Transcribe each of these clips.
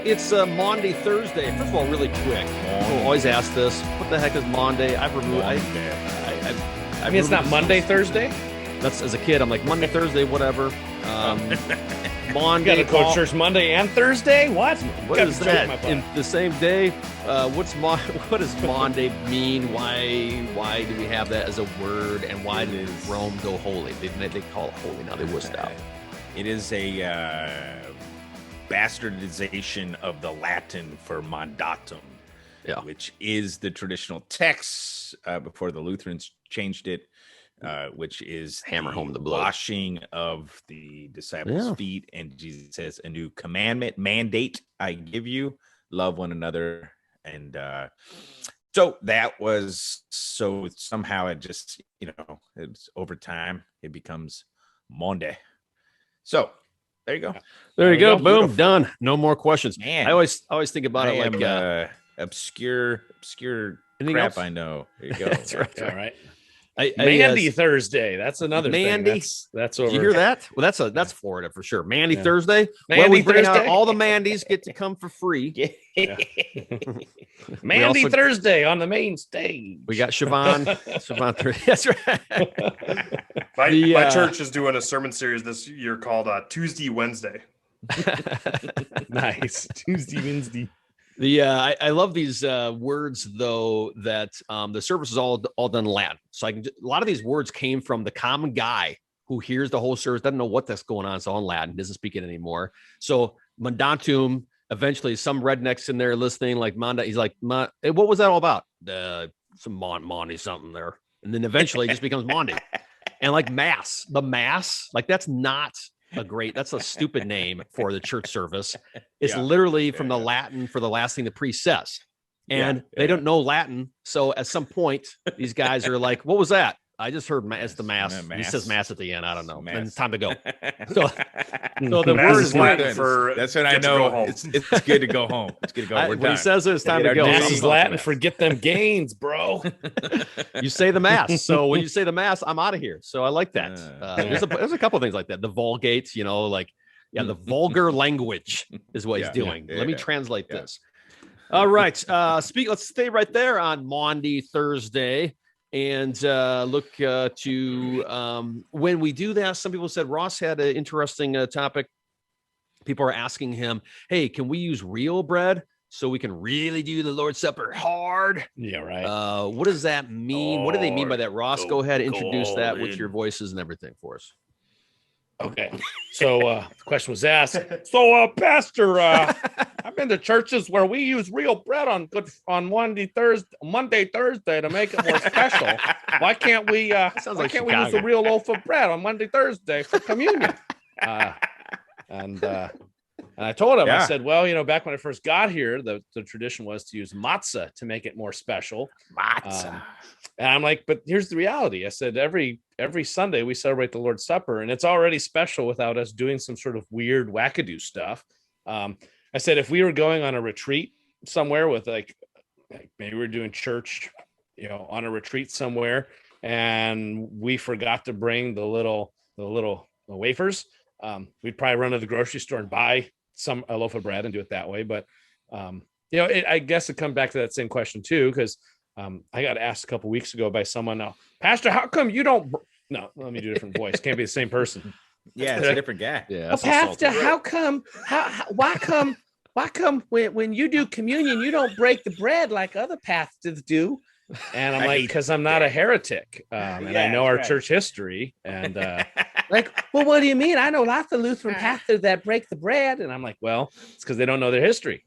It's Maundy Thursday. First of all, really quick, people always ask this: what the heck is Maundy? I mean, it's not Monday, Thursday. That's as a kid. I'm like Monday, Thursday, whatever. Maundy. You gotta go to church Monday and Thursday. What is that? In the same day? What does Maundy mean? Why do we have that as a word? And why did Rome go holy? They call it holy now. They wussed out. It is a bastardization of the Latin for mandatum, which is the traditional text before the Lutherans changed it, which is hammer home the blow. Washing of the disciples' feet. And Jesus says, a new mandate I give you, love one another. And so that was, somehow it just, it's over time, it becomes Maundy. So there you go. There you go. Boom. Done. No more questions. Man, I always think about it like obscure crap else? I know. There you go. That's right. All right. Maundy Thursday. That's another Maundy. thing. That's over. Did you hear that? Well, that's Florida for sure. Maundy Thursday. Maundy we bring Thursday. out all the Mandys get to come for free. Maundy Thursday on the main stage. We got Siobhan Thursday. That's My right. church is doing a sermon series this year called Tuesday Wednesday. Nice. Tuesday Wednesday. I love these words though that the service is all done in Latin. So a lot of these words came from the common guy who hears the whole service, doesn't know what that's going on. It's all in Latin, doesn't speak it anymore. So mandatum, eventually some rednecks in there listening like Manda. He's like, what was that all about? Some Maundy something there. And then eventually it just becomes Maundy. And like the mass, like that's a stupid name for the church service. It's literally from the Latin for the last thing the priest says. And they don't know Latin. So at some point, these guys are like, what was that? I just heard it's the mass. He says mass at the end. I don't know. And it's time to go. So the word is Latin for that's what I know. It's good to go home. It's good to go. When he says it's time to go. Mass is Latin for get them gains, bro. You say the mass. So when you say the mass, I'm out of here. So I like that. There's a couple of things like that. The Vulgate, the vulgar language is what he's doing. Let me translate this. All right. Let's stay right there on Maundy Thursday. And look to when we do that, some people said Ross had an interesting topic. People are asking him, hey, can we use real bread so we can really do the Lord's Supper hard? Yeah, right. What does that mean? What do they mean by that? Ross, go ahead, introduce that with your voices and everything for us. Okay. So the question was asked. So, Pastor, I've been to churches where we use real bread on Monday, Thursday to make it more special. Why can't we? Why can't we use a real loaf of bread on Monday, Thursday for communion? And I told him, I said, well, back when I first got here, the tradition was to use matzah to make it more special. Matzah. And I'm like, but here's the reality. I said, every Sunday we celebrate the Lord's Supper, and it's already special without us doing some sort of weird wackadoo stuff. I said, if we were going on a retreat somewhere with like maybe we're doing church, on a retreat somewhere, and we forgot to bring the little wafers, we'd probably run to the grocery store and buy a loaf of bread and do it that way. But I guess it comes back to that same question too, because I got asked a couple weeks ago by someone, Pastor, how come you don't? No, let me do a different voice. Can't be the same person. Yeah, it's a different guy. Yeah, Pastor, how come? Why come when you do communion, you don't break the bread like other pastors do? And I'm like, because I'm not a heretic, and I know our church history. And well, what do you mean? I know lots of Lutheran pastors that break the bread. And I'm like, well, it's because they don't know their history.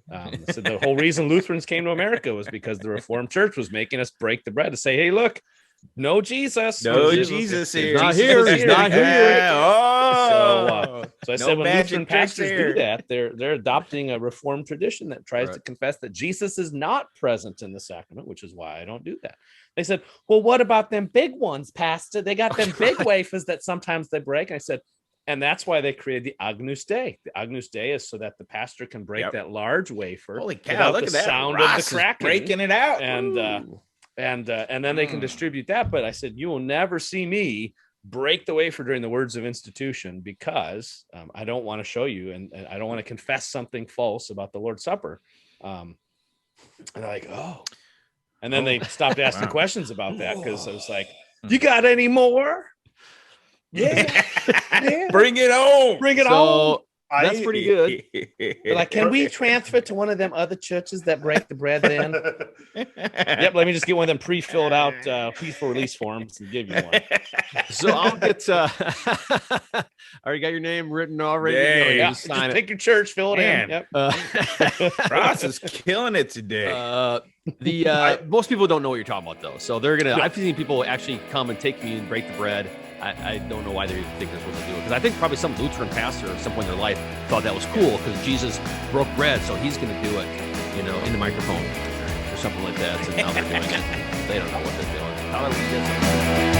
So the whole reason Lutherans came to America was because the Reformed Church was making us break the bread to say, hey, look, no Jesus. No Jesus here. He's not here. He's not here. So I said, when Lutheran pastors do that, they're adopting a Reformed tradition that tries to confess that Jesus is not present in the sacrament, which is why I don't do that. They said, well, what about them big ones, Pastor? They got them big wafers that sometimes they break. And I said, and that's why they created the Agnus Dei. The Agnus Dei is so that the pastor can break that large wafer. Holy cow, look at that. Sound Ross of the cracking. Breaking it out. And then they can distribute that. But I said, you will never see me break the wafer during the words of institution because I don't want to show you and I don't want to confess something false about the Lord's Supper. And they're like, oh. And then they stopped asking questions about that because I was like, you got any more? Yeah. Bring it on. Bring it on. That's pretty good. They're like, can we transfer to one of them other churches that break the bread then? Yep, let me just get one of them pre-filled out peaceful release forms and give you one. So I'll get already got your name written already. Yeah, just pick your church, fill it in. Yep. Ross is killing it today. Most people don't know what you're talking about though. So they're gonna I've seen people actually come and take me and break the bread. I don't know why they think they're supposed to do it because I think probably some Lutheran pastor at some point in their life thought that was cool because Jesus broke bread, so he's going to do it, in the microphone or something like that. So now they're doing it. They don't know what they're doing.